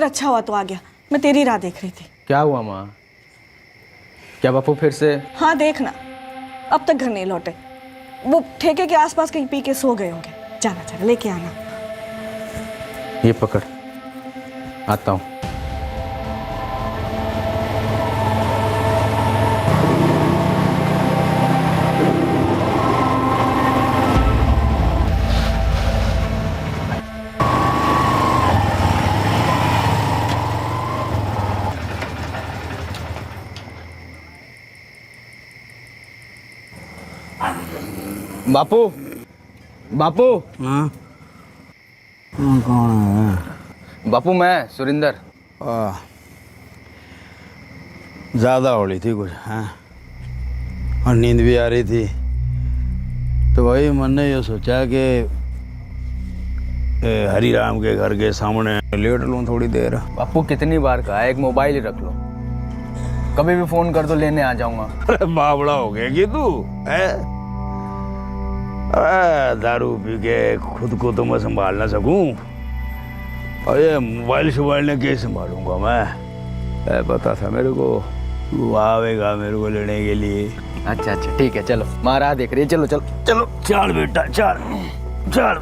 सुरिंदर अच्छा हुआ तो आ गया, मैं तेरी राह देख रही थी। क्या हुआ माँ? क्या बापू फिर से? हाँ देखना, अब तक घर नहीं लौटे। वो ठेके के आसपास कहीं पी के सो गए होंगे। जाना जाना लेके आना। ये पकड़, आता हूँ। बापू, बापू। हाँ कौन है? बापू मैं सुरिंदर। ज़्यादा होली थी कुछ, हाँ, और नींद भी आ रही थी, तो वही मन ने ये सोचा कि हरिराम के घर के सामने लेट लूँ थोड़ी देर। बापू कितनी बार कहा है, एक मोबाइल ही रख लो, कभी भी फोन कर दो, लेने आ जाऊंगा। अरे बावड़ा हो गया कि तू है? दारू पी के खुद को तो मैं संभाल ना सकूं, और ये मोबाइल शोबाइल ने कैसे संभालूंगा मैं? पता था मेरे को तू आवेगा मेरे को लेने के लिए। अच्छा अच्छा ठीक है, चलो माँ राह देख रही है, चलो चलो चलो। चल बेटा चल चल।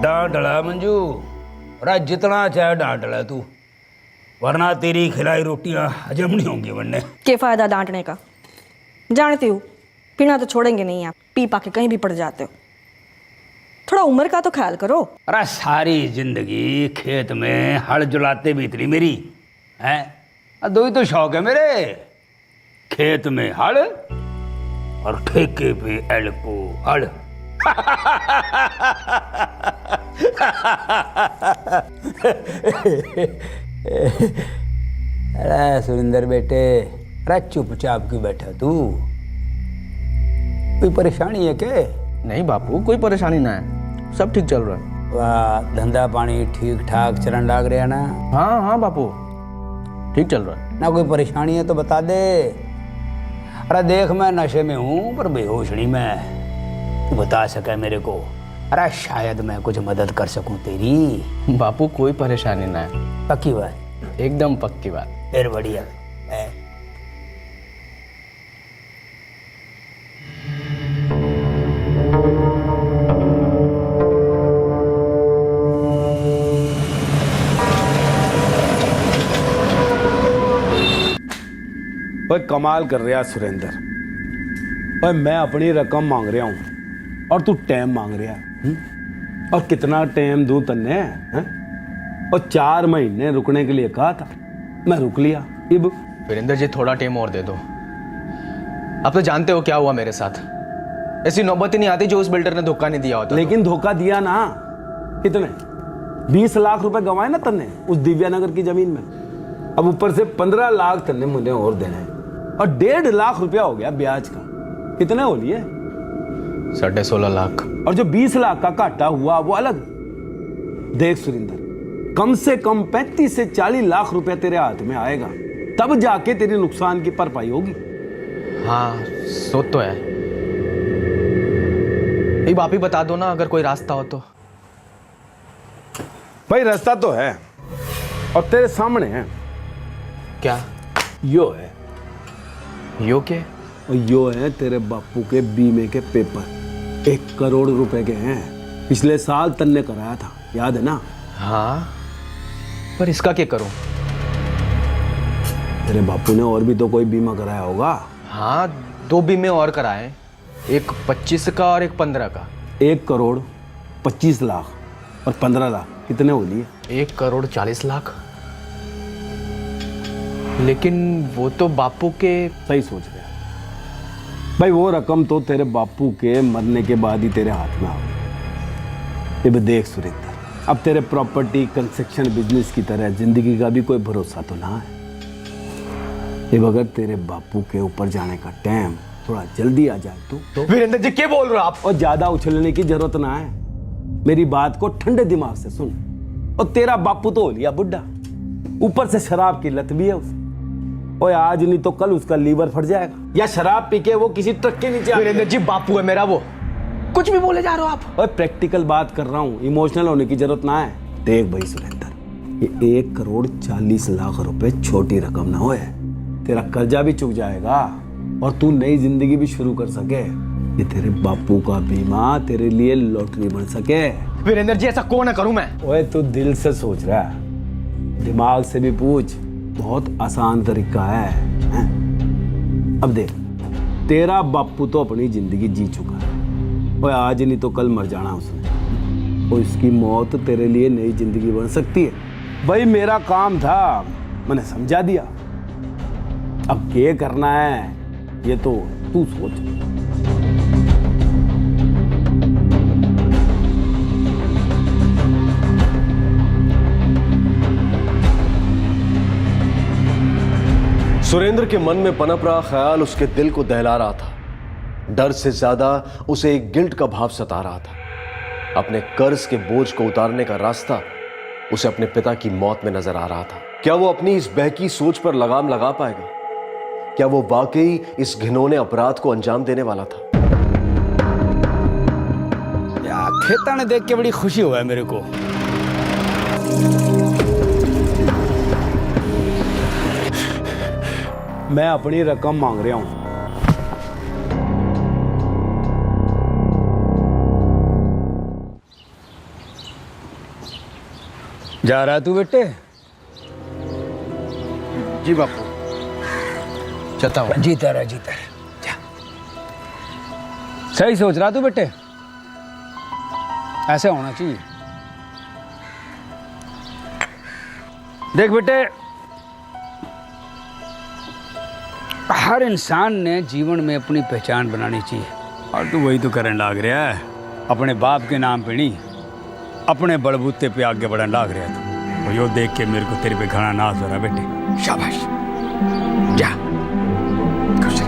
डांट डला मंजू, अरे जितना चाहे डांट डला तू, वरना तेरी खिलाई रोटियां हजम नहीं होंगी वरने। क्या फायदा डांटने का? जानती हूँ पीना तो छोड़ेंगे नहीं आप, पी पा के कहीं भी पड़ जाते हो। थोड़ा उम्र का तो ख्याल करो। अरे सारी जिंदगी खेत में हल जुलाते बीतली मेरी है, दो ही तो शौक है मेरे, खेत में हल और ठेके पे एल्को हल। अरे सुरिंदर बेटे, अरे चुपचाप क्यों बैठा तू? कोई परेशानी है क्या? नहीं बापू, कोई परेशानी ना है, सब ठीक चल रहा है। वाह, धंधा पानी ठीक ठाक चलन लाग रहा ना? हाँ हाँ बापू, ठीक चल रहा है ना। कोई परेशानी है तो बता दे। अरे देख मैं नशे में हूँ पर बेहोश नहीं मैं, तू बता सके मेरे को, अरे शायद मैं कुछ मदद कर सकूं तेरी। बापू कोई परेशानी ना है। पक्की बात? एकदम पक्की बात। फिर बढ़िया है। ओए कमाल कर रहा सुरेंद्र। ओए मैं अपनी रकम मांग रहा हूँ और तू टाइम मांग रहा है। और कितना टाइम दूं तन्ने हैं? और 4 महीने रुकने के लिए कहा था, मैं रुक लिया। अब वीरेंद्र जी थोड़ा टाइम और दे दो। आप तो जानते हो क्या हुआ मेरे साथ, ऐसी नौबत ही नहीं आती जो उस बिल्डर ने धोखा नहीं दिया होता। लेकिन धोखा दिया ना। कितने? 20 लाख रुपए गंवाए ना तन्ने उस दिव्यानगर की जमीन में। अब ऊपर से 15 लाख तन्ने मुझे और देने हैं, और 1.5 लाख रुपया हो गया ब्याज का। कितने हो लिए? 16.5 लाख। और जो 20 लाख का घाटा हुआ वो अलग। देख सुरिंदर, कम से कम 35 से 40 लाख रुपया तेरे हाथ में आएगा, तब जाके तेरे नुकसान की भरपाई होगी। हाँ सो तो है। एक आप ही बता दो ना अगर कोई रास्ता हो तो। भाई रास्ता तो है, और तेरे सामने है। क्या? यो है। यो के? और यो है तेरे बापू के बीमे के पेपर। 1 करोड़ रुपए के हैं। पिछले साल तन्ने कराया था, याद है ना? हाँ, पर इसका क्या करूं? तेरे बापू ने और भी तो कोई बीमा कराया होगा। हाँ 2 बीमे और कराए, एक 25 का और एक 15 का। 1 करोड़ 25 लाख और 15 लाख कितने हो लिए? 1 करोड़ 40 लाख। लेकिन वो तो बापू के। सही सोच रहे भाई, वो रकम तो तेरे बापू के मरने के बाद ही तेरे हाथ में आ गई। अब देख सुरेंद्र, अब तेरे प्रॉपर्टी कंस्ट्रक्शन बिजनेस की तरह जिंदगी का भी कोई भरोसा तो ना है। अब अगर तेरे बापू के ऊपर जाने का टाइम थोड़ा जल्दी आ जाए तो वीरेंद्र जी क्या बोल रहे हो आप? और ज्यादा उछलने की जरूरत ना है, मेरी बात को ठंडे दिमाग से सुन। और तेरा बापू तो हो लिया बुढ़ा, ऊपर से शराब की लत भी है उसे। ओए आज नहीं तो कल उसका लीवर फट जाएगा, या शराब पी के वो किसी ट्रक के नीचे वीरेंद्र जी बापू है मेरा वो, कुछ भी बोले जा रहे हो आप। ओए प्रैक्टिकल बात कर रहा हूँ, इमोशनल होने की जरूरत ना है। देख भाई सुरेंद्र, ये 1,40,00,000 रुपए छोटी रकम ना होए, तेरा कर्जा भी चुक जाएगा और तू नई जिंदगी भी शुरू कर सके। ये तेरे बापू का बीमा तेरे लिए लॉटरी बन सके। वीरेंद्र जी ऐसा क्यों ना करूं मैं। ओए तू दिल से सोच रहा है, दिमाग से भी पूछ, बहुत आसान तरीका है, हैं? अब देख, तेरा बापू तो अपनी जिंदगी जी चुका है, ओए आज नहीं तो कल मर जाना उसने, और इसकी मौत तेरे लिए नई जिंदगी बन सकती है। भाई मेरा काम था, मैंने समझा दिया, अब क्या करना है ये तो तू सोच। सुरेंद्र के मन में पनप रहा ख्याल उसके दिल को दहला रहा था। डर से ज्यादा उसे एक गिल्ट का भाव सता रहा था। अपने कर्ज के बोझ को उतारने का रास्ता उसे अपने पिता की मौत में नजर आ रहा था। क्या वो अपनी इस बहकी सोच पर लगाम लगा पाएगा? क्या वो वाकई इस घिनौने अपराध को अंजाम देने वाला था? यार खेता ने देख के बड़ी खुशी हुआ है मेरे को। मैं अपनी रकम मांग रहा हूं। जा रहा तू बेटे? जी बापू, चलता हूँ। जीता रहा जा। सही सोच रहा तू बेटे, ऐसे होना चाहिए। देख बेटे, हर इंसान ने जीवन में अपनी पहचान बनानी चाहिए, और तू वही तो करने लाग रहा है। अपने बाप के नाम पे नहीं, अपने बलबूते पे आगे बढ़ने लाग रहा है। तो यो देख के मेरे को तेरे पे घना नाज हो रहा बेटे। शाबाश, जा खुश रह।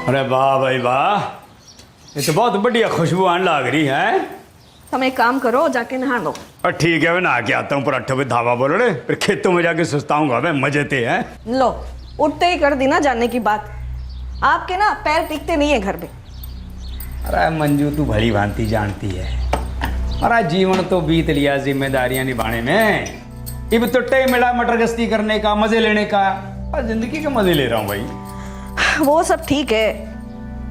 अरे वाह भाई वाह, ये तो बहुत बढ़िया खुशबू आने लग रही है। तुम एक काम करो, जाके नहा लो। और ठीक है, मैं नहा के आता हूँ। पराठों पे धावा बोल रहे, फिर खेतों में जाके सुस्ताऊंगा मैं, मजे थे हैं। लो, उठते ही कर दी ना जाने की बात। आपके ना पैर टिकते नहीं है घर पे। अरे मंजू, तू भली भांति जानती है, हमारा जीवन तो बीत लिया जिम्मेदारियां निभाने में। अब तो टाइम मिला मटर गश्ती करने का, मजे लेने का, और जिंदगी के मजे ले रहा हूँ भाई। वो सब ठीक है,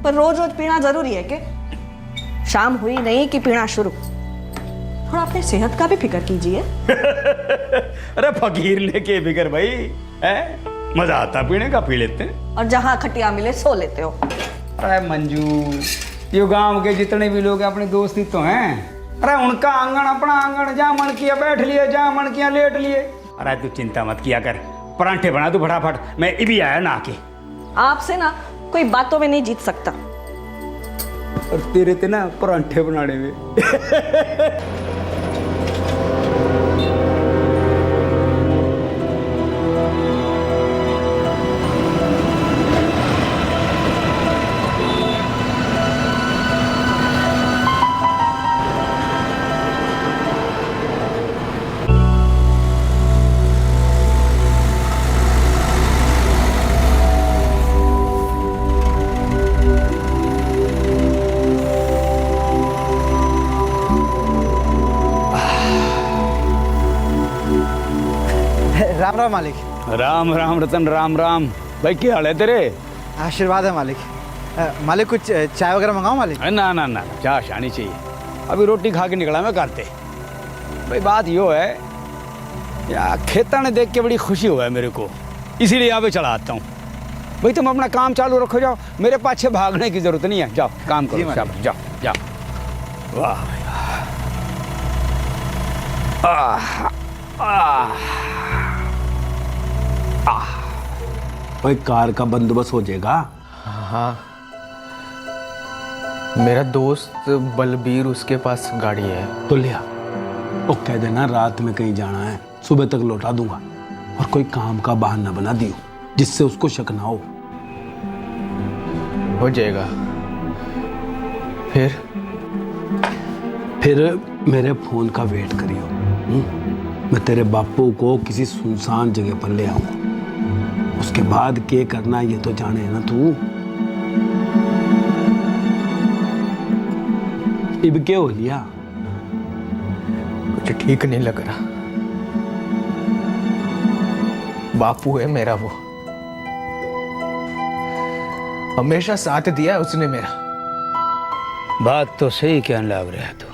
पर रोज रोज पीना जरूरी है के? शाम हुई नहीं कि पीना शुरू। थोड़ा अपनी सेहत का भी फिक्र कीजिए। अरे फकीर लेके फिक्र भाई है, मजा आता पीने का, पी लेते हैं। और जहां खटिया मिले सो लेते हो। अरे मंजू, ये गांव के जितने भी लोग हैं अपने दोस्त ही तो हैं। अरे उनका आंगन अपना आंगन, जहाँ मन किया बैठ लिए, जहाँ मन किया लेट लिए। अरे तू चिंता मत किया कर, परांठे बना तू फटाफट, मैं भी आया ना के। आपसे ना कोई बातों में नहीं जीत सकता। और तेरे ते ना परांठे बनाने में। राम राम मालिक। राम राम रतन, राम राम। भाई क्या हाल है तेरे? आशीर्वाद है मालिक। मालिक कुछ चाय वगैरह मंगाओ मालिक? ना ना ना, चाय आनी चाहिए। अभी रोटी खा के निकला मैं करते। भाई बात यो है यार, खेता ने देख के बड़ी खुशी हुआ है मेरे को, इसीलिए यहाँ पे चला आता हूँ। भाई तुम अपना काम चालू रखो, जाओ, मेरे पाछे भागने की जरूरत नहीं है। जाओ काम करो, जाओ जाओ जाओ। वाह भाई वाह। भाई कार का बंदोबस्त हो जाएगा? हाँ, मेरा दोस्त बलबीर, उसके पास गाड़ी है। तो लिया, वो कह देना रात में कहीं जाना है, सुबह तक लौटा दूंगा। और कोई काम का बहाना बना दियो जिससे उसको शक ना हो जाएगा। फिर मेरे फोन का वेट करियो। मैं तेरे बापू को किसी सुनसान जगह पर ले आऊंगा। उसके बाद क्या करना ये तो जाने ना तू। इब क्या हो लिया? कुछ ठीक नहीं लग रहा। बापू है मेरा, वो हमेशा साथ दिया है उसने मेरा। बात तो सही कहने लग रहा है तू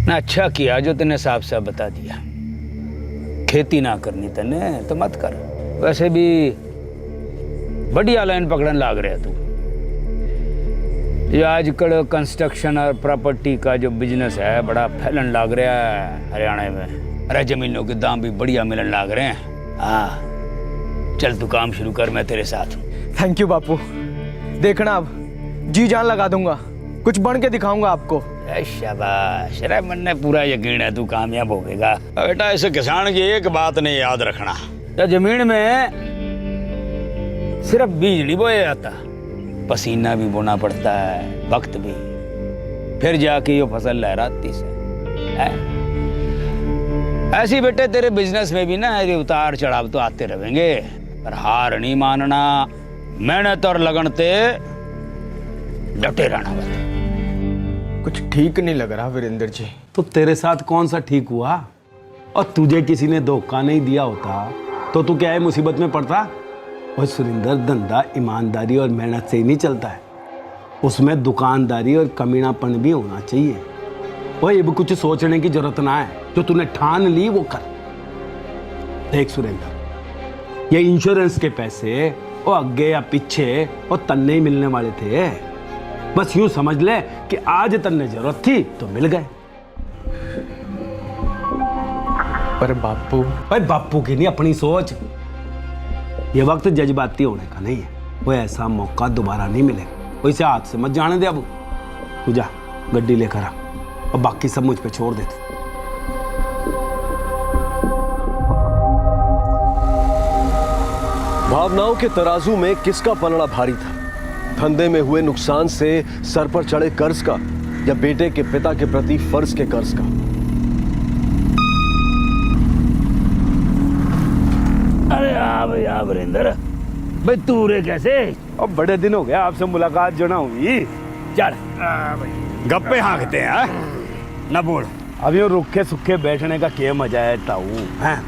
ना। अच्छा किया जो तूने साफ साफ बता दिया। खेती ना करनी तने तो मत कर। वैसे भी बढ़िया लाइन पकड़न लाग रहा है तू। ये आजकल कंस्ट्रक्शन और प्रॉपर्टी का जो बिजनेस है बड़ा फैलन लाग रहा है हरियाणा में। अरे जमीनों के दाम भी बढ़िया मिलन लाग रहे हैं। हाँ चल तू काम शुरू कर, मैं तेरे साथ हूँ। थैंक यू बापू। देखना अब जी जान लगा दूंगा, कुछ बन के दिखाऊंगा आपको। शाबाश। अरे मन ने पूरा यकीन है तू कामयाब होगा बेटा। ऐसे किसान की एक बात नहीं याद रखना, या जमीन में सिर्फ बीज नहीं बोया जाता, पसीना भी बोना पड़ता है, वक्त भी, फिर जाके ये फसल लहराती से है। ऐसी बेटे तेरे बिजनेस में भी ना ये उतार चढ़ाव तो आते रहेंगे, पर हार नहीं मानना, मेहनत और लगन ते डटे रहना। बस कुछ ठीक नहीं लग रहा वीरेंद्र जी। तो तेरे साथ कौन सा ठीक हुआ? और तुझे किसी ने धोखा नहीं दिया होता तो तू क्या है मुसीबत में पड़ता? और सुरेंद्र, धंधा ईमानदारी और मेहनत से ही नहीं चलता है, उसमें दुकानदारी और कमीनापन भी होना चाहिए। और ये भी कुछ सोचने की जरूरत ना है, जो तूने ठान ली वो कर। देख सुरेंद्र, ये इंश्योरेंस के पैसे और आगे या पीछे और तन्ने ही मिलने वाले थे। बस यूं समझ ले कि आज तन्ने जरूरत थी तो मिल गए। पर बापू। भाई बापू की नहीं, अपनी सोच। ये वक्त जज्बाती होने का नहीं है, वो ऐसा मौका दोबारा नहीं मिलेगा। वैसे हाथ से मत जाने दे। अब तू जा गड्डी लेकर आ और बाकी सब मुझ पे छोड़ दे। भावनाओं के तराजू में किसका पलड़ा भारी था? धंधे में हुए नुकसान से सर पर चढ़े कर्ज का, या बेटे के पिता के प्रति फर्ज के कर्ज का? अरे भैया वीरेंद्र भाई, तू रे कैसे? अब बड़े दिन हो गए आपसे मुलाकात जो ना हुई। चल गप्पे हाँकते हैं ना। बोल। अब ये रुखे सुखे बैठने का क्या मजा है ताऊ हैं?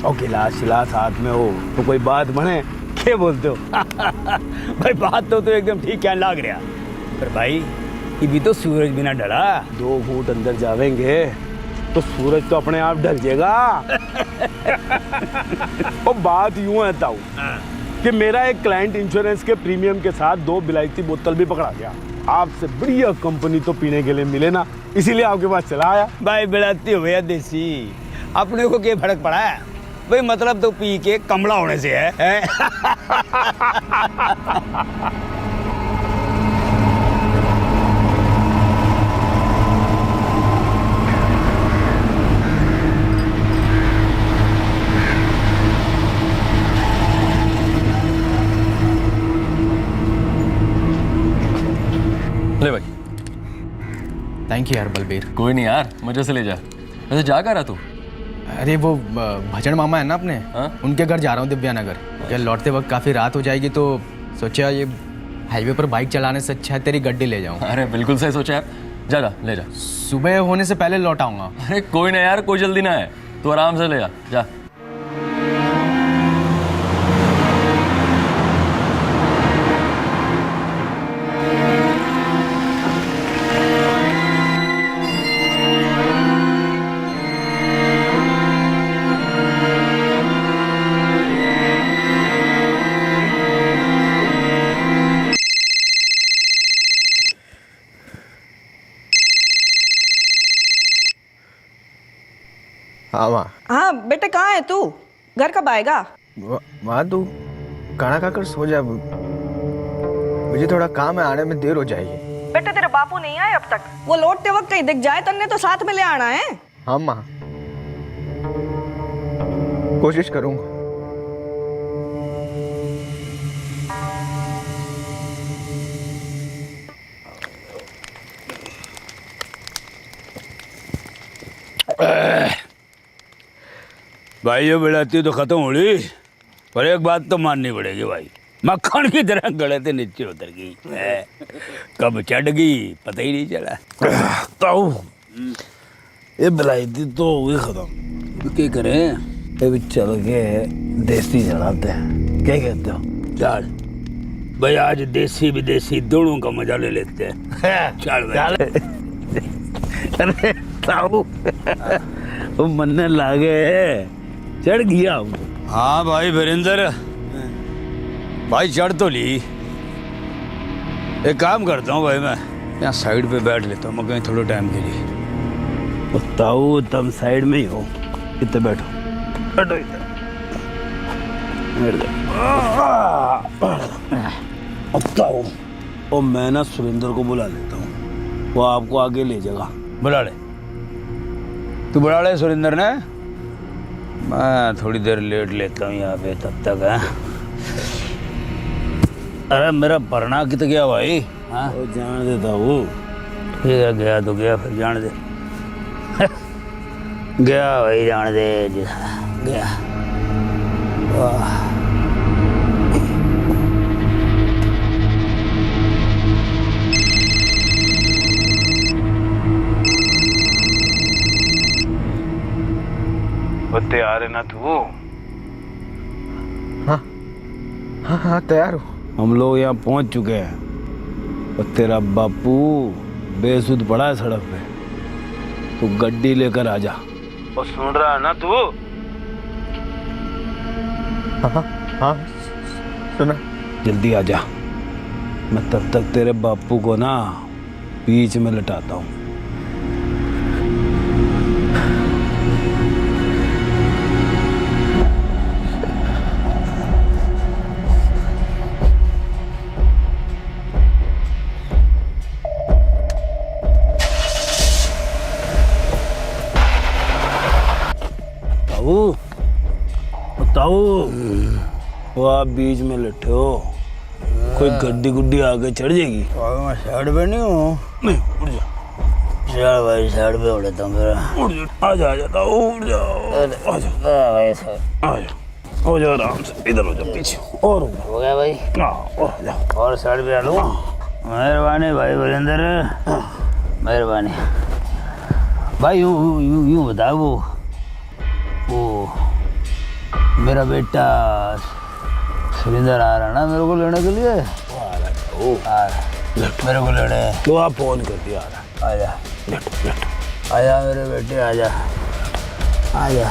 और गिलास शिलास हाथ में हो तो कोई बात बने, क्या बोलते हो? भाई बात तो एकदम ठीक कहने लग रहा, पर भाई ये भी तो सूरज बिना ढला। 2 फुट अंदर जावेंगे तो सूरज तो अपने आप ढल जाएगा। और बात यूं है ताऊ कि मेरा एक क्लाइंट इंश्योरेंस के प्रीमियम के साथ 2 विलायती बोतल भी पकड़ा गया। आपसे बढ़िया कंपनी तो पीने के लिए मिले ना, इसीलिए आपके पास चला आया। भाई बिलाती हो गया देसी, अपने को क्या फर्क पड़ा है भाई? मतलब तो पी के कमला होने से है? ले भाई। थैंक यू यार बलबीर। कोई नहीं यार, मजे से ले जा। वैसे जा कर रहा तू? अरे वो भजन मामा है ना अपने, हाँ? उनके घर जा रहा हूँ दिव्यानगर। क्या लौटते वक्त काफ़ी रात हो जाएगी तो सोचा ये हाईवे पर बाइक चलाने से अच्छा है तेरी गड्डी ले जाऊँ। अरे बिल्कुल सही सोचा यार, जा जा ले जा। सुबह होने से पहले लौट आऊँगा। अरे कोई ना यार, कोई जल्दी ना है, तू आराम से ले जा जा। हाँ माँ। हाँ बेटे, कहाँ है तू? घर कब आएगा? माँ तू खाना खाकर सो जा, मुझे थोड़ा काम है, आने में देर हो जाएगी। बेटे तेरे बापू नहीं आए अब तक। वो लौटते वक्त कहीं दिख जाए तन्ने तो साथ में ले आना है। हाँ माँ, कोशिश करूंगा। भाई ये बिलाती तो खत्म हो रही, पर एक बात तो माननी पड़ेगी भाई, मक्खन की तरह गले से नीचे उतर गई है। कब चढ़ गई पता ही नहीं चला। ताऊ ये बिलायती तो हो गई खत्म। क्या करें? ये भी चल के देसी चढ़ाते हैं, क्या कहते हो? चल भाई, आज देसी विदेशी दोनों का मजा ले लेते हैं। चल भाई। अरे ताऊ वो मन्ने लागे चढ़ गया हूँ। हाँ भाई वीरेंद्र भाई, चढ़ तो ली। एक काम करता हूँ भाई, मैं यहाँ साइड पे बैठ लेता हूँ मैं कहीं थोड़े टाइम के लिए। ताऊ तुम साइड में ही हो, इतने बैठो बैठो इधर। ताऊ और मैं ना सुरेंद्र को बुला लेता हूँ, वो आपको आगे ले जाएगा। बुला ले, तू बुला ले सुरेंद्र ने, मैं थोड़ी देर लेट लेता हूँ यहाँ पे तब तक है। अरे मेरा पढ़ना कित गया भाई? हाँ वो जान देता हूँ। ठीक है, गया तो गया, फिर जान दे। गया भाई, जान दे गया। वाह तैयार है ना तू? हाँ तैयार हो। हम लोग यहाँ पहुँच चुके हैं और तेरा बापू बेसुध पड़ा है सड़क पे, तू गड्डी लेकर आ जा। और सुन रहा है ना तू? हाँ सुना। जल्दी आ जा, मैं तब तक तेरे बापू को ना बीच में लटाता हूँ। ताऊ वो आप बीच में लटे हो, कोई गड्डी गुड्डी आगे चढ़ जाएगी। मैं साइड पे नहीं हूँ। नहीं उड़ जा। चल भाई साइड पे उड़ लेता हूँ मेरा। उड़ जा, आ जा, आ जा ताऊ, उड़ जा, आ जा, भाई आ जा, हो जा आराम से, इधर हो जा पीछे, और हो गया भाई, और जा, और साइड पे आ लो। मेहरबानी भाई वीरेंद्र, मेहरबानी भाई। यूँ बता, वो मेरा बेटा सुरेंद्र आ रहा ना मेरे को लेने के लिए? मेरे को लेने तो आप फोन कर दिया। आजा, लट लट आजा मेरे बेटे, आजा आजा।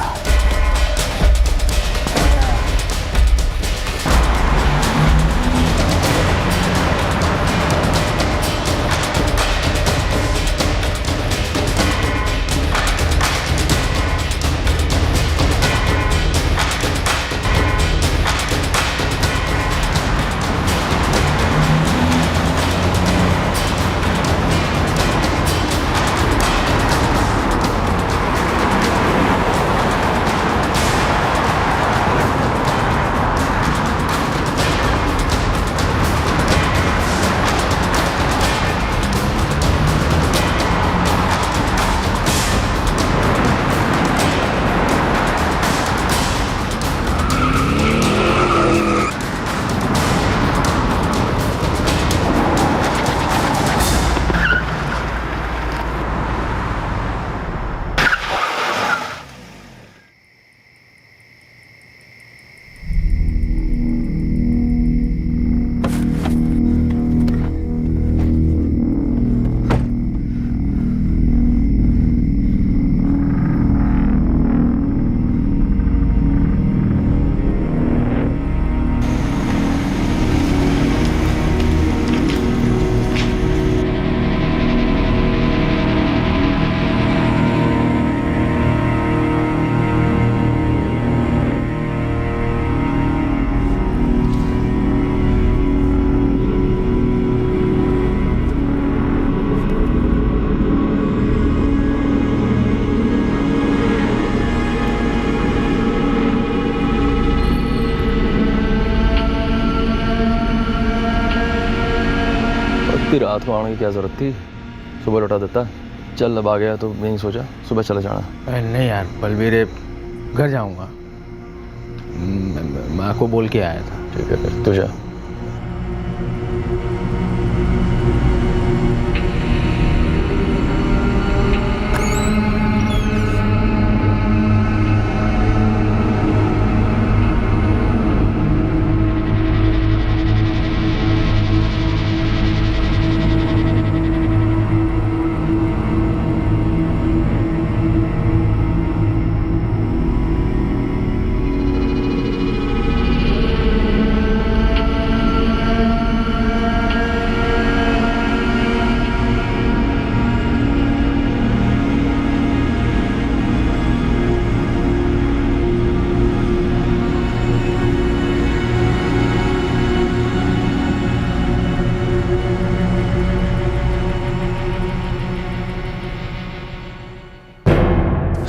इतनी रात को आने की क्या जरूरत थी, सुबह लौटा देता। चल अब आ गया तो यहीं सोचा सुबह चले जाना। अरे नहीं यार बलवीर, घर जाऊंगा, माँ को बोल के आया था। ठीक है फिर तो जा।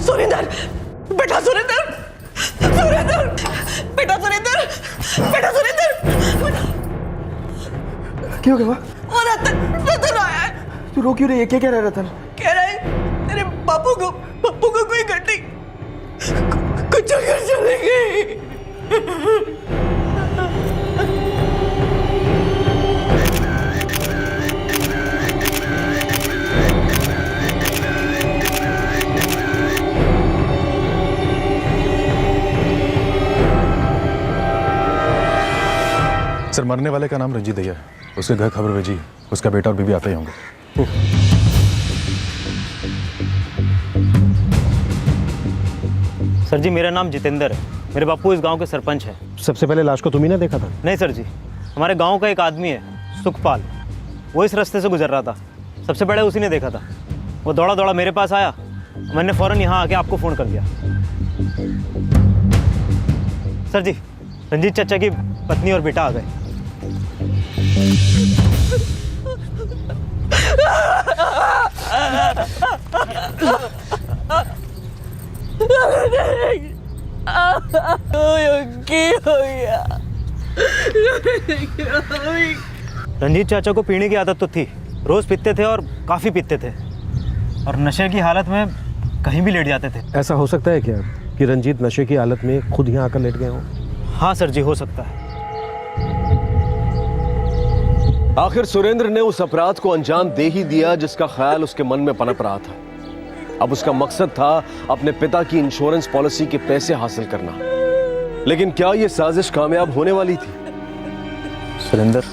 सुरेंद्र, बेटा सुरेंद्र, सुरेंद्र, बेटा सुरेंद्र, बेटा सुरेंद्र, बेटा। क्यों क्या हुआ? और रतन, रतन आया है। तू रो क्यों रही है? क्या कह रहा है रतन? कह रहा है तेरे बापू को कोई घटी कुछ कर चले गई। सर, मरने वाले का नाम रंजीत दैया है। उसके घर खबर भेजी, उसका बेटा और बीवी आते ही होंगे। सर जी, मेरा नाम जितेंद्र है। मेरे बापू इस गांव के सरपंच हैं। सबसे पहले लाश को तुम ही ना देखा था? नहीं सर जी, हमारे गांव का एक आदमी है सुखपाल, वो इस रास्ते से गुजर रहा था। सबसे पहले उसी ने देखा था। वो दौड़ा दौड़ा मेरे पास आया, मैंने फ़ौरन यहाँ आके आपको फ़ोन कर दिया। सर जी, रंजीत चाचा की पत्नी और बेटा आ गए। रंजीत चाचा को पीने की आदत तो थी, रोज पीते थे और काफ़ी पीते थे, और नशे की हालत में कहीं भी लेट जाते थे। ऐसा हो सकता है क्या कि रंजीत नशे की हालत में खुद यहाँ आकर लेट गए हों? हाँ सर जी, हो सकता है। आखिर सुरेंद्र ने उस अपराध को अंजाम दे ही दिया जिसका ख्याल उसके मन में पनप रहा था। अब उसका मकसद था अपने पिता की इंश्योरेंस पॉलिसी के पैसे हासिल करना। लेकिन क्या यह साजिश कामयाब होने वाली थी? सुरेंद्र,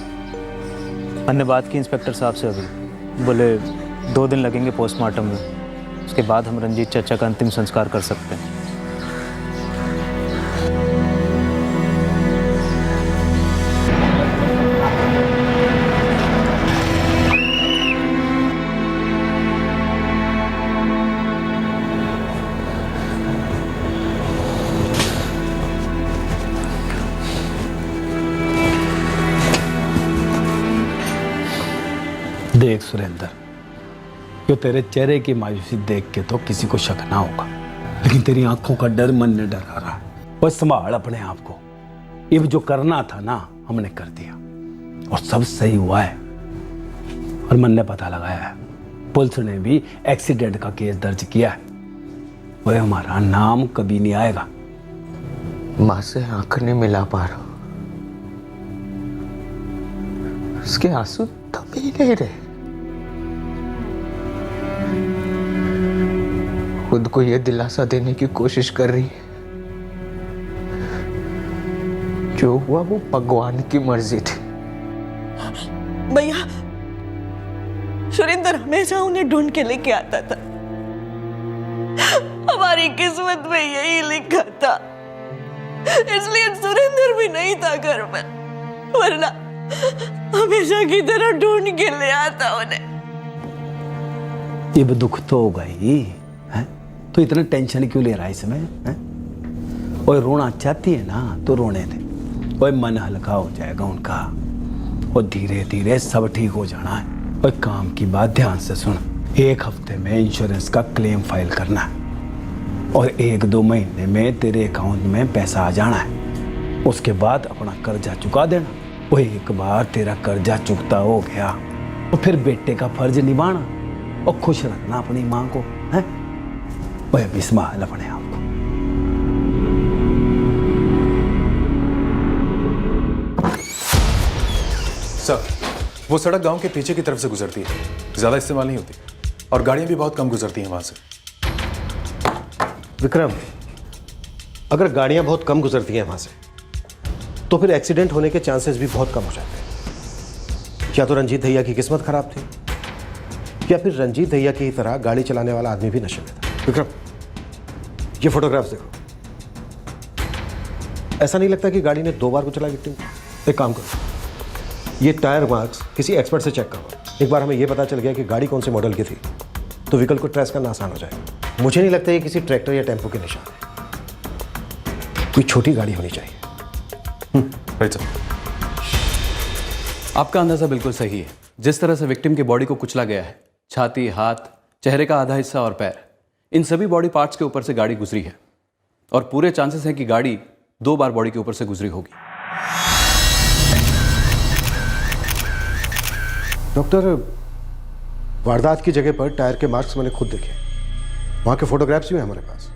मैंने बात की इंस्पेक्टर साहब से अभी, बोले 2 दिन लगेंगे पोस्टमार्टम में, उसके बाद हम रंजीत चाचा का अंतिम संस्कार कर सकते हैं। देख सुरेंद्र, जो तेरे चेहरे की मायूसी देख के तो किसी को शक ना होगा, लेकिन तेरी आंखों का डर मन ने डरा रहा है। बस संभाल अपने आप को। ये जो करना था ना, हमने कर दिया और सब सही हुआ है। और मन ने पता लगाया है, पुलिस ने भी एक्सीडेंट का केस दर्ज किया है। वह हमारा नाम कभी नहीं आएगा। माँ से आंख नहीं मिला पा रहा, उसके आंसू थम ही नहीं रहे। खुद को यह दिलासा देने की कोशिश कर रही है, जो हुआ वो भगवान की मर्जी थी। भैया, सुरेंद्र हमेशा उन्हें ढूंढ के लेके आता था। हमारी किस्मत में यही लिखा था, इसलिए सुरेंद्र भी नहीं था घर में, वरना हमेशा की तरह ढूंढ के ले आता उन्हें। ये भी दुख तो होगा ही है, तो इतना टेंशन क्यों ले रहा है इसमें है? और रोना चाहती है ना तो रोने दे, और मन हल्का हो जाएगा उनका, और धीरे धीरे सब ठीक हो जाना है। और काम की बात ध्यान से सुन, 1 हफ्ते में इंश्योरेंस का क्लेम फाइल करना है, और 1-2 महीने में तेरे अकाउंट में पैसा आ जाना है। उसके बाद अपना कर्जा चुका देना। वो एक बार तेरा कर्जा चुकता हो गया तो फिर बेटे का फर्ज निभाना और खुश रखना अपनी मां को है। वह बिस्माल अपने आप को। सर, वो सड़क गांव के पीछे की तरफ से गुजरती है, ज़्यादा इस्तेमाल नहीं होती और गाड़ियां भी बहुत कम गुजरती हैं वहां से। विक्रम, अगर गाड़ियां बहुत कम गुजरती हैं वहां से तो फिर एक्सीडेंट होने के चांसेस भी बहुत कम हो जाते हैं। या तो रंजीत भैया की किस्मत खराब थी या फिर रंजीत भैया की तरह गाड़ी चलाने वाला आदमी भी नशे में था। विक्रम, ये फोटोग्राफ्स देखो। ऐसा नहीं लगता कि गाड़ी ने 2 बार को चला विक्टिम को? एक काम करो, ये टायर मार्क्स किसी एक्सपर्ट से चेक करो। एक बार हमें ये पता चल गया कि गाड़ी कौन से मॉडल की थी तो व्हीकल को ट्रेस करना आसान हो जाएगा। मुझे नहीं लगता ये किसी ट्रैक्टर या टेम्पो के निशान है। कोई छोटी गाड़ी होनी चाहिए। Right sir. आपका अंदाज़ा बिल्कुल सही है। जिस तरह से विक्टिम की बॉडी को कुचला गया है, छाती, हाथ, चेहरे का आधा हिस्सा और पैर, इन सभी बॉडी पार्ट्स के ऊपर से गाड़ी गुजरी है और पूरे चांसेस हैं कि गाड़ी 2 बार बॉडी के ऊपर से गुजरी होगी। डॉक्टर, वारदात की जगह पर टायर के मार्क्स मैंने खुद देखे, वहां के फोटोग्राफ्स भी हैं हमारे पास।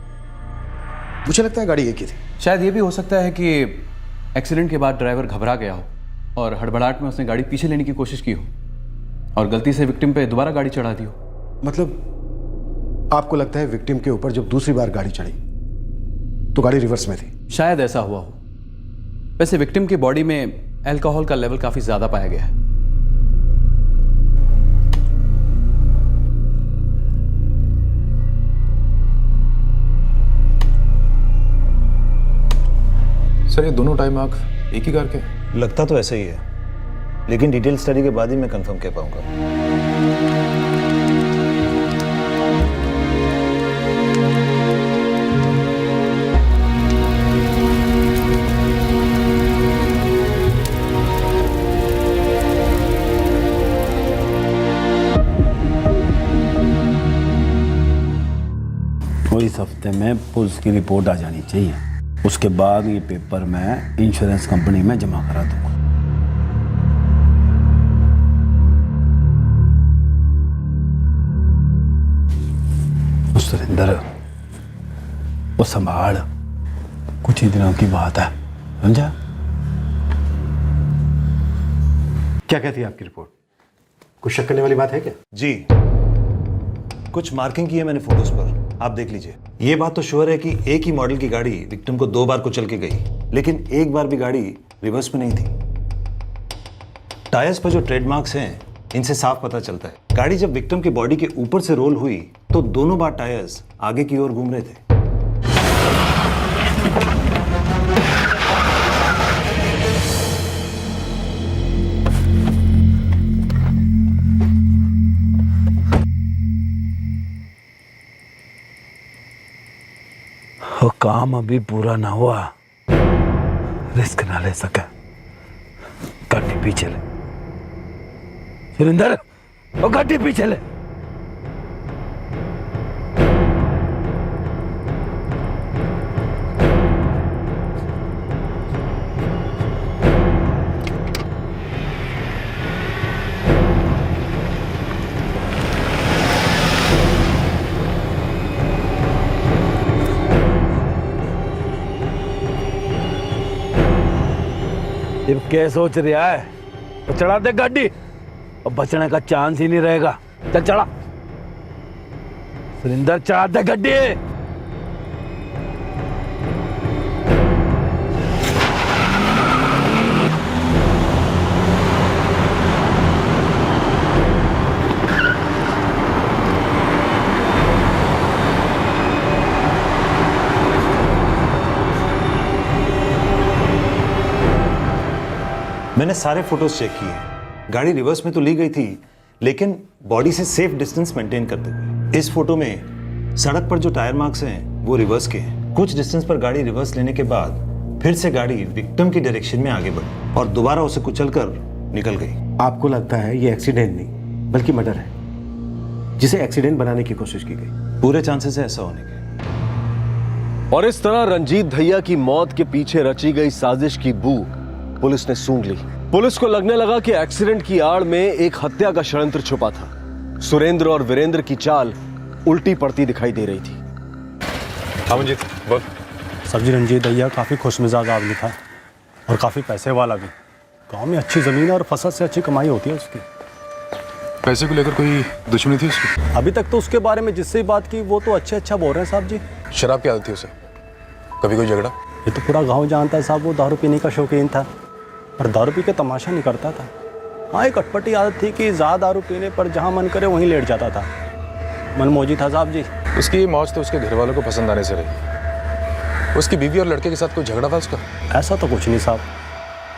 मुझे लगता है गाड़ी एक ही थी। शायद ये भी हो सकता है कि एक्सीडेंट के बाद ड्राइवर घबरा गया हो और हड़बड़ाहट में उसने गाड़ी पीछे लेने की कोशिश की हो और गलती से विक्टिम पे दोबारा गाड़ी चढ़ा दी हो। मतलब आपको लगता है विक्टिम के ऊपर जब दूसरी बार गाड़ी चढ़ी तो गाड़ी रिवर्स में थी? शायद ऐसा हुआ हो। वैसे विक्टिम की बॉडी में अल्कोहल का लेवल काफ़ी ज़्यादा पाया गया है। सर, ये दोनों टाइम मार्क एक ही कार के? लगता तो ऐसा ही है, लेकिन डिटेल स्टडी के बाद ही मैं कंफर्म कह पाऊंगा। तो इस हफ्ते में पुलिस की रिपोर्ट आ जानी चाहिए। उसके बाद ये पेपर मैं इंश्योरेंस कंपनी में जमा करा दूंगा। सुरेंद्र, वो संभाल, कुछ ही दिनों की बात है, समझा? क्या कहती है आपकी रिपोर्ट? कुछ शक करने वाली बात है क्या? जी, कुछ मार्किंग की है मैंने फोटोज पर, आप देख लीजिए। ये बात तो श्योर है कि एक ही मॉडल की गाड़ी विक्टिम को 2 बार को चल के गई, लेकिन एक बार भी गाड़ी रिवर्स में नहीं थी। टायर्स पर जो ट्रेडमार्क्स हैं, इनसे साफ पता चलता है गाड़ी जब विक्टिम की बॉडी के ऊपर से रोल हुई तो दोनों बार टायर्स आगे की ओर घूम रहे थे। वो काम अभी पूरा ना हुआ, रिस्क ना ले सके, गाड़ी पीछे ले। सुरेंद्र, वो गाड़ी पीछे ले। अब क्या सोच रहा है? तो चढ़ा दे गाड़ी, और बचने का चांस ही नहीं रहेगा। चल चढ़ा सुरेंद्र, चढ़ा दे गाड़ी। मैंने सारे फोटोज चेक किए, गाड़ी रिवर्स में तो ली गई थी, लेकिन बॉडी से सेफ डिस्टेंस मेंटेन करते हुए। इस फोटो में सड़क पर जो टायर मार्क्स हैं वो रिवर्स के हैं। कुछ डिस्टेंस पर गाड़ी रिवर्स लेने के बाद फिर से गाड़ी विक्टिम की डायरेक्शन में आगे बढ़ी और दोबारा उसे कुचलकर निकल गई। आपको लगता है ये एक्सीडेंट नहीं बल्कि मर्डर है, जिसे एक्सीडेंट बनाने की कोशिश की गई? पूरे चांसेस है ऐसा होने के। और इस तरह रंजीत भैया की मौत के पीछे रची गई साजिश की बू पुलिस ने सूंघ ली। पुलिस को लगने लगा कि एक्सीडेंट की आड़ में एक हत्या का षड्यंत्र छुपा था। सुरेंद्र और वीरेंद्र की चाल उल्टी पड़ती दिखाई दे रही थी। हाँ मंजीत बोल। सब्जी रंजीत भैया काफ़ी खुशमिजाज आदमी था और काफ़ी पैसे वाला भी। गांव में अच्छी ज़मीन और फसल से अच्छी कमाई होती है उसकी। पैसे को लेकर कोई दुश्मनी थी उसकी? अभी तक तो उसके बारे में जिससे बात की वो तो अच्छा बोल रहे हैं साहब जी। शराब की आदत थी उसे? कभी कोई झगड़ा? ये तो पूरा गांव जानता है साहब, वो दारू पीने का शौकीन था और दारू पी के तमाशा नहीं करता था। हाँ, एक अटपटी आदत थी कि ज़्यादा दारू पीने पर जहाँ मन करे वहीं लेट जाता था। मनमोजी था साहब जी। उसकी मौज तो उसके घर वालों को पसंद आने से रही। उसकी बीवी और लड़के के साथ कोई झगड़ा था उसका? ऐसा तो कुछ नहीं साहब।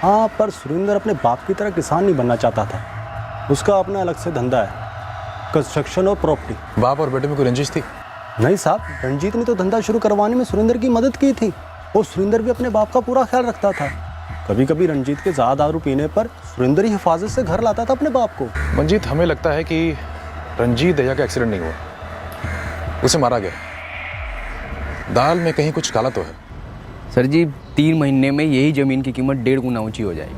हाँ, पर सुरेंद्र अपने बाप की तरह किसान नहीं बनना चाहता था। उसका अपना अलग से धंधा है, कंस्ट्रक्शन और प्रॉपर्टी। बाप और बेटे में कोई रंजिश थी? नहीं साहब, रंजीत ने तो धंधा शुरू करवाने में सुरेंद्र की मदद की थी और सुरेंद्र भी अपने बाप का पूरा ख्याल रखता था। कभी कभी रंजीत के ज़्यादा दारू पीने पर सुरेंद्र ही हिफाजत से घर लाता था अपने बाप को। मंजीत, हमें लगता है कि रंजीत दया का एक्सीडेंट नहीं हुआ, उसे मारा गया। दाल में कहीं कुछ काला तो है। सर जी, 3 महीने में यही जमीन की कीमत 1.5 गुना ऊंची हो जाएगी।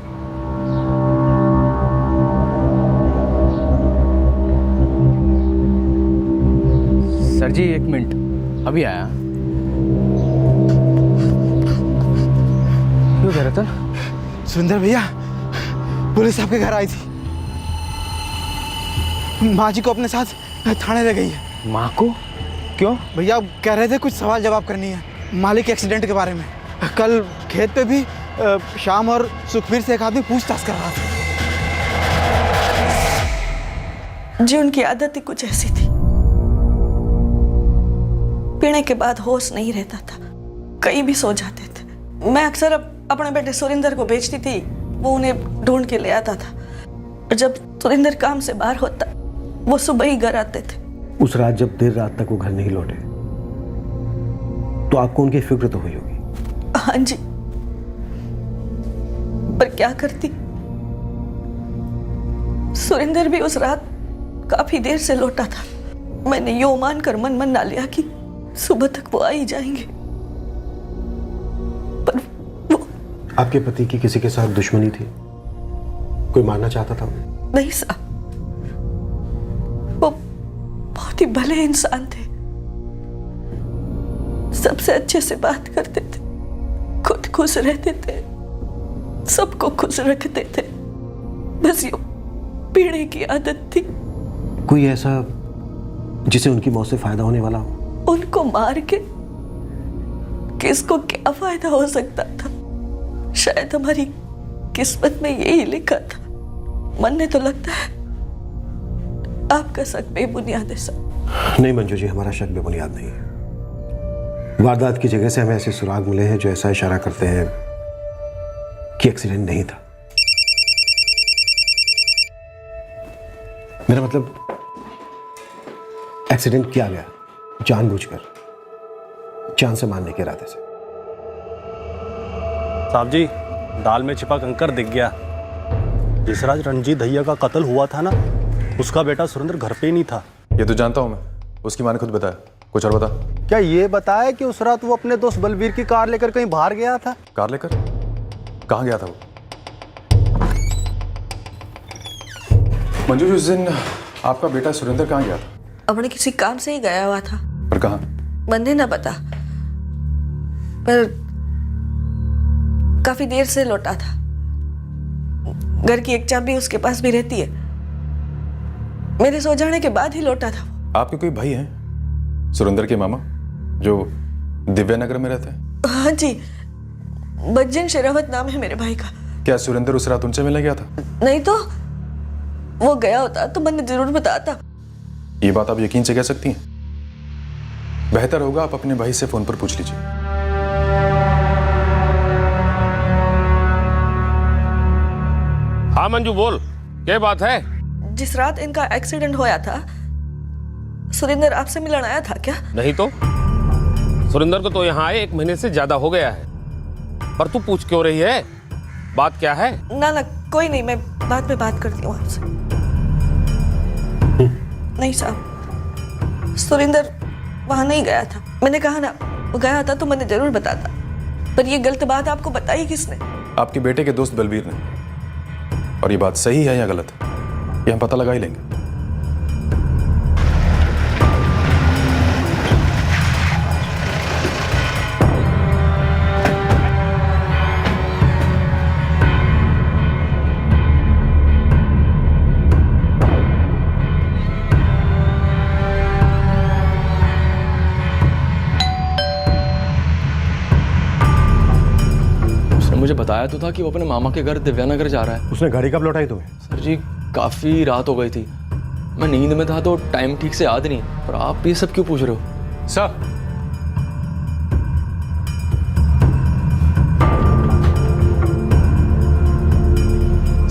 सर जी 1 मिनट, अभी आया। क्यों कह रहे थे? सुरेंद्र भैया, पुलिस आपके घर आई थी। माँ जी को अपने साथ थाने ले गई है। माँ को? क्यों? भैया कह रहे थे कुछ सवाल जवाब करनी है मालिक के एक्सीडेंट के बारे में। कल खेत पे भी श्याम और सुखबीर से एक आदमी पूछताछ कर रहा था। जी उनकी आदत ही कुछ ऐसी थी, पीने के बाद होश नहीं रहता था, कहीं भी सो जाते थे। मैं अक्सर अपने बेटे सुरेंद्र को भेजती थी, वो उन्हें ढूंढ के ले आता था। और जब सुरेंद्र काम से बाहर होता, वो सुबह ही घर आते थे। उस रात जब देर रात तक वो घर नहीं लौटे तो आपको उनकी फिक्र तो हुई होगी? हाँ जी, पर क्या करती, सुरेंद्र भी उस रात काफी देर से लौटा था। मैंने यो मानकर मन मना लिया कि सुबह तक वो आ ही जाएंगे, पर वो... आपके पति की किसी के साथ दुश्मनी थी? कोई मारना चाहता था उन्हें? नहीं साहब, वो बहुत ही भले इंसान थे, सबसे अच्छे से बात करते थे, खुद खुश रहते थे, सबको खुश रखते थे। बस यो पीने की आदत थी। कोई ऐसा जिसे उनकी मौत से फायदा होने वाला हो? उनको मार के किसको क्या फायदा हो सकता था? शायद हमारी किस्मत में यही लिखा था। मन ने तो लगता है आपका शक बेबुनियाद है साहब। नहीं मंजू जी, हमारा शक बेबुनियाद नहीं है। वारदात की जगह से हमें ऐसे सुराग मिले हैं जो ऐसा इशारा करते हैं कि एक्सीडेंट नहीं था। मेरा मतलब एक्सीडेंट किया गया जानबूझकर, जान से मारने के इरादे से। साहब जी, दाल में छिपा कंकर दिख गया। जिस रात रंजीत भैया का कत्ल हुआ था ना, उसका बेटा सुरेंद्र घर पे ही नहीं था। ये तो जानता हूं मैं, उसकी माँ ने खुद बताया। कुछ और बता। क्या ये बताया कि उस रात वो अपने दोस्त बलबीर की कार लेकर कहीं बाहर गया था? कार लेकर? कहाँ गया था वो? मंजू, उस दिन आपका बेटा सुरेंद्र कहाँ गया था? अपने किसी काम से ही गया हुआ था। पर कहाँ? बंदे ना पता, पर काफी देर से लौटा था। घर की एक चाबी उसके पास भी रहती है। मेरे सो जाने के बाद ही लौटा था वो। आपके कोई भाई हैं सुरेंद्र के मामा जो दिव्यानगर में रहते हैं? हाँ जी, बज्जन शेरावत नाम है मेरे भाई का। क्या सुरेंद्र उस रात उनसे मिलने गया था? नहीं तो वो गया होता तो मैंने जरूर बताता। ये बात आप यकीन से कह सकती हैं? बेहतर होगा आप अपने भाई से फोन पर पूछ लीजिए। हाँ मंजू बोल, क्या बात है? जिस रात इनका एक्सीडेंट होया था, सुरेंद्र आपसे मिलने आया था क्या? नहीं तो सुरेंद्र को तो यहाँ आए 1 महीने से ज्यादा हो गया है, पर तू पूछ क्यों रही है? बात क्या है? ना ना कोई नहीं, मैं बाद में बात करती हूँ आपसे। नहीं साहब, सुरेंद्र वहां नहीं गया था। मैंने कहा ना, वो गया था तो मैंने जरूर बताता, पर ये गलत बात आपको बताई किसने? आपके बेटे के दोस्त बलबीर ने। और ये बात सही है या गलत, ये हम पता लगा ही लेंगे। मुझे बताया तो था कि वो अपने मामा के घर दिव्यानगर जा रहा है। उसने गाड़ी कब लौटाई तुम्हें? सर जी काफ़ी रात हो गई थी, मैं नींद में था तो टाइम ठीक से याद नहीं। और आप ये सब क्यों पूछ रहे हो? सर,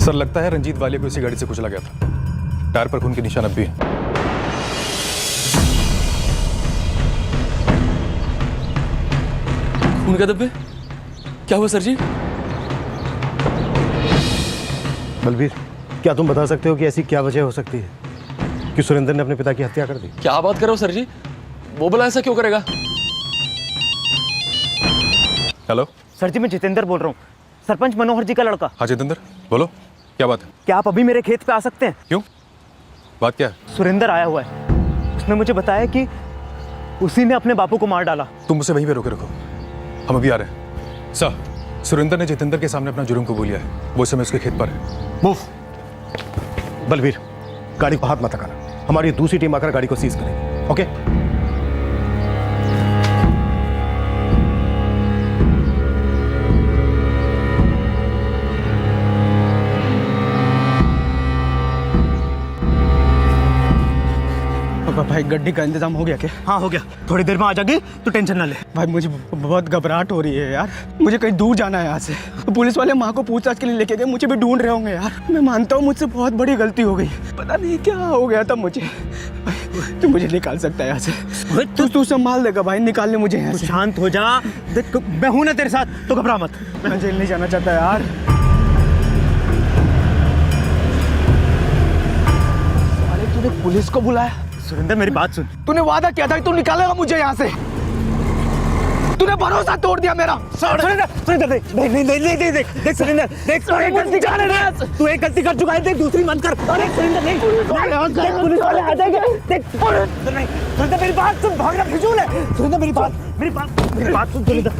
सर लगता है रंजीत वाले को इसी गाड़ी से कुचला गया था। टायर पर खून के निशान अब भी हैं। खून के धब्बे? क्या हुआ सर जी? बलबीर, क्या तुम बता सकते हो कि ऐसी क्या वजह हो सकती है कि सुरेंद्र ने अपने पिता की हत्या कर दी? क्या बात कर रहे हो सर जी? वो भला ऐसा क्यों करेगा? हेलो सर जी, मैं जितेंद्र बोल रहा हूँ, सरपंच मनोहर जी का लड़का। हाँ जितेंद्र, बोलो क्या बात है? क्या आप अभी मेरे खेत पे आ सकते हैं? क्यों, बात क्या है? सुरेंद्र आया हुआ है, उसने मुझे बताया कि उसी ने अपने बापू को मार डाला। तुम उसे वहीं पे रोके रखो, हम अभी आ रहे हैं। सर, सुरेंद्र ने जितेंद्र के सामने अपना जुर्म कबूल लिया है, वो समय उसके खेत पर है। मूव। बलबीर, गाड़ी को हाथ मत लगाना, हमारी दूसरी टीम आकर गाड़ी को सीज करेगी। ओके? भाई गड्डी का इंतजाम हो गया क्या? हाँ हो गया, थोड़ी देर में आ जाएगी तो टेंशन ना ले। भाई मुझे बहुत घबराहट हो रही है यार, मुझे कहीं दूर जाना है यहाँ से। पुलिस वाले माँ को पूछताछ के लिए लेके गए, मुझे भी ढूंढ रहे होंगे यार। मैं मानता हूँ मुझसे बहुत बड़ी गलती हो गई, पता नहीं क्या हो गया था मुझे। तू मुझे निकाल सकता है यहाँ से? तू संभाल देगा भाई, निकाल ले मुझे यहाँ से। शांत हो जा, देख मैं हूँ ना तेरे साथ, तो घबरा मत। मैं जेल नहीं जाना चाहता यार। अरे तूने पुलिस को बुलाया? सुरेंद्र मेरी बात सुन, तूने वादा किया था कि तू निकालेगा मुझे यहाँ से, तूने भरोसा तोड़ दिया मेरा। सुरेंद्र, सुरेंद्र देख, नहीं नहीं नहीं नहीं देख, देख सुरेंद्र, देख तू एक गलती कर रहा है, तू एक गलती कर चुका है, देख दूसरी मत कर। अरे सुरेंद्र नहीं, पुलिस वाले आ जाएंगे। देख सुरेंद्र मेरी बात सुन, भागना फिजूल है। सुरेंद्र मेरी बात सुन सुरेंद्र।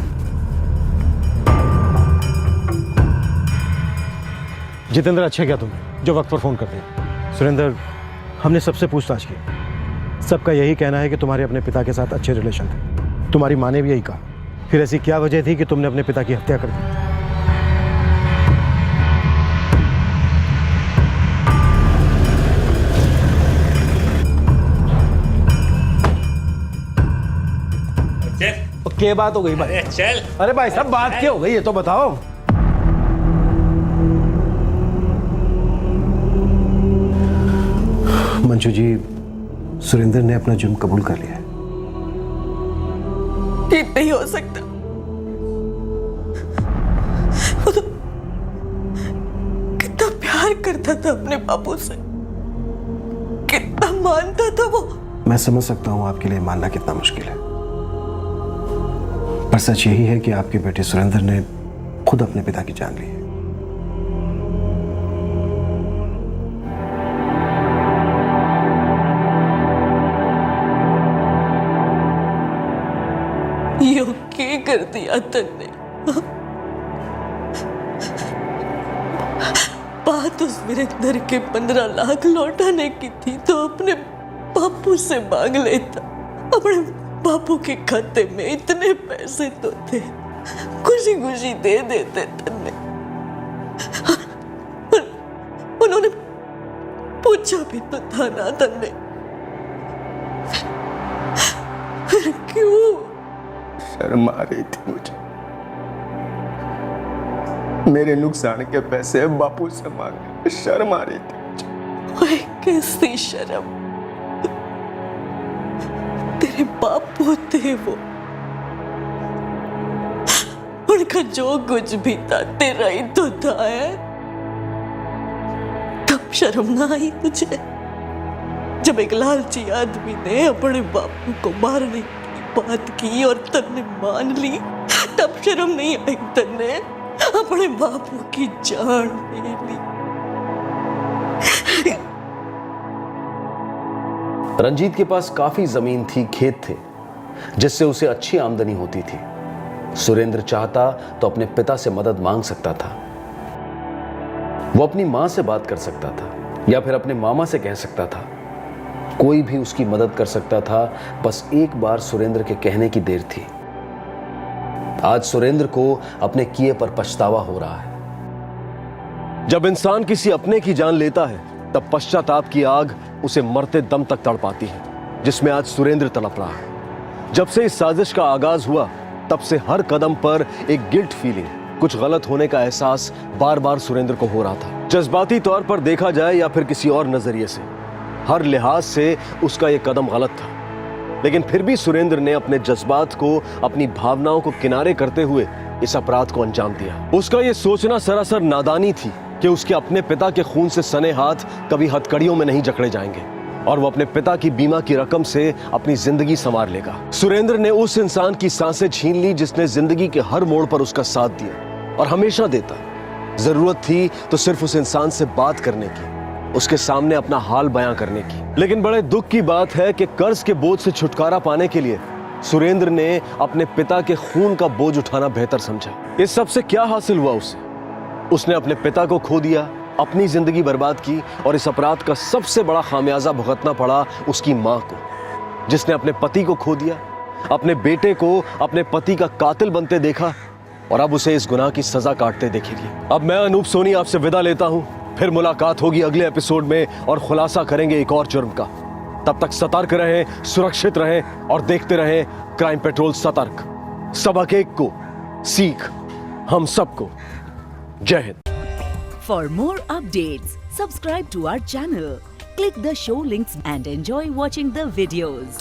जितेंद्र, अच्छा क्या तुम जो वक्त पर फोन कर दिया। सुरेंद्र, हमने सबसे पूछताछ की, सबका यही कहना है कि तुम्हारे अपने पिता के साथ अच्छे रिलेशन थे। तुम्हारी माँ ने भी यही कहा, फिर ऐसी क्या वजह थी कि तुमने अपने पिता की हत्या कर दी? क्या बात हो गई भाई? चल। अरे भाई सब बात क्या हो गई ये तो बताओ। मंजू जी, सुरेंद्र ने अपना जुर्म कबूल कर लिया है। ये नहीं हो सकता, वो तो कितना प्यार करता था अपने बापू से, कितना मानता था वो। मैं समझ सकता हूं आपके लिए मानना कितना मुश्किल है, पर सच यही है कि आपके बेटे सुरेंद्र ने खुद अपने पिता की जान ली है। यो क्या कर दिया तन्ने? बात उस वीरेंद्र के 15 लाख लौटाने की थी तो अपने बापू से मांग लेता। अपने बापू के खाते में इतने पैसे तो थे, खुशी खुशी दे देते तन्ने। उन्होंने पूछा भी तो था ना तन्ने, फिर क्यों? शर्म आ रही थी मुझे, मेरे नुकसान के पैसे बापू से मांगने में शर्म आ रही थी मुझे। कैसी शर्म? तेरे बापू थे वो, उनका जो कुछ भी था तेरा ही तो था है। तब शर्म ना आई तुझे जब एक लालची आदमी ने अपने बापू को मारने की बात की और तन्ने मान ली? तब शर्म नहीं आई तन्ने? अपने बापू की जान ले ली। रंजीत के पास काफी जमीन थी, खेत थे, जिससे उसे अच्छी आमदनी होती थी। सुरेंद्र चाहता तो अपने पिता से मदद मांग सकता था, वो अपनी मां से बात कर सकता था या फिर अपने मामा से कह सकता था। कोई भी उसकी मदद कर सकता था, बस एक बार सुरेंद्र के कहने की देर थी। आज सुरेंद्र को अपने किए पर पछतावा हो रहा है। जब इंसान किसी अपने की जान लेता है तब पश्चाताप की आग उसे मरते दम तक तड़पाती है, जिसमें आज सुरेंद्र तड़प रहा है। जब से इस साजिश का आगाज हुआ तब से हर कदम पर एक गिल्ट फीलिंग, कुछ गलत होने का एहसास बार बार सुरेंद्र को हो रहा था। जज्बाती तौर पर देखा जाए या फिर किसी और नजरिए से, हर लिहाज से उसका यह कदम गलत था, लेकिन फिर भी सुरेंद्र ने अपने जज्बात को, अपनी भावनाओं को किनारे करते हुए इस अपराध को अंजाम दिया। उसका यह सोचना सरासर नादानी थी कि उसके अपने पिता के खून से सने हाथ कभी हथकड़ियों में नहीं जकड़े जाएंगे और वो अपने पिता की बीमा की रकम से अपनी जिंदगी संवार लेगा। सुरेंद्र ने उस इंसान की सांसें छीन ली जिसने जिंदगी के हर मोड़ पर उसका साथ दिया और हमेशा देता। जरूरत थी तो सिर्फ उस इंसान से बात करने की, उसके सामने अपना हाल बयां करने की। लेकिन बड़े दुख की बात है कि कर्ज के बोझ से छुटकारा पाने के लिए सुरेंद्र ने अपने पिता के खून का बोझ उठाना बेहतर समझा। इस सब से क्या हासिल हुआ उसे? उसने अपने पिता को खो दिया, अपनी जिंदगी बर्बाद की और इस अपराध का सबसे बड़ा खामियाजा भुगतना पड़ा उसकी मां को, जिसने अपने पति को खो दिया, अपने बेटे को अपने पति का कातिल बनते देखा और अब उसे इस गुनाह की सजा काटते देखेगी। अब मैं अनूप सोनी आपसे विदा लेता हूं, फिर मुलाकात होगी अगले एपिसोड में और खुलासा करेंगे एक और जुर्म का। तब तक सतर्क रहें, सुरक्षित रहें और देखते रहें क्राइम पेट्रोल सतर्क। सबक एक को, सीख हम सबको। जय Hind. For more updates, subscribe to our channel, click the show links and enjoy watching the videos.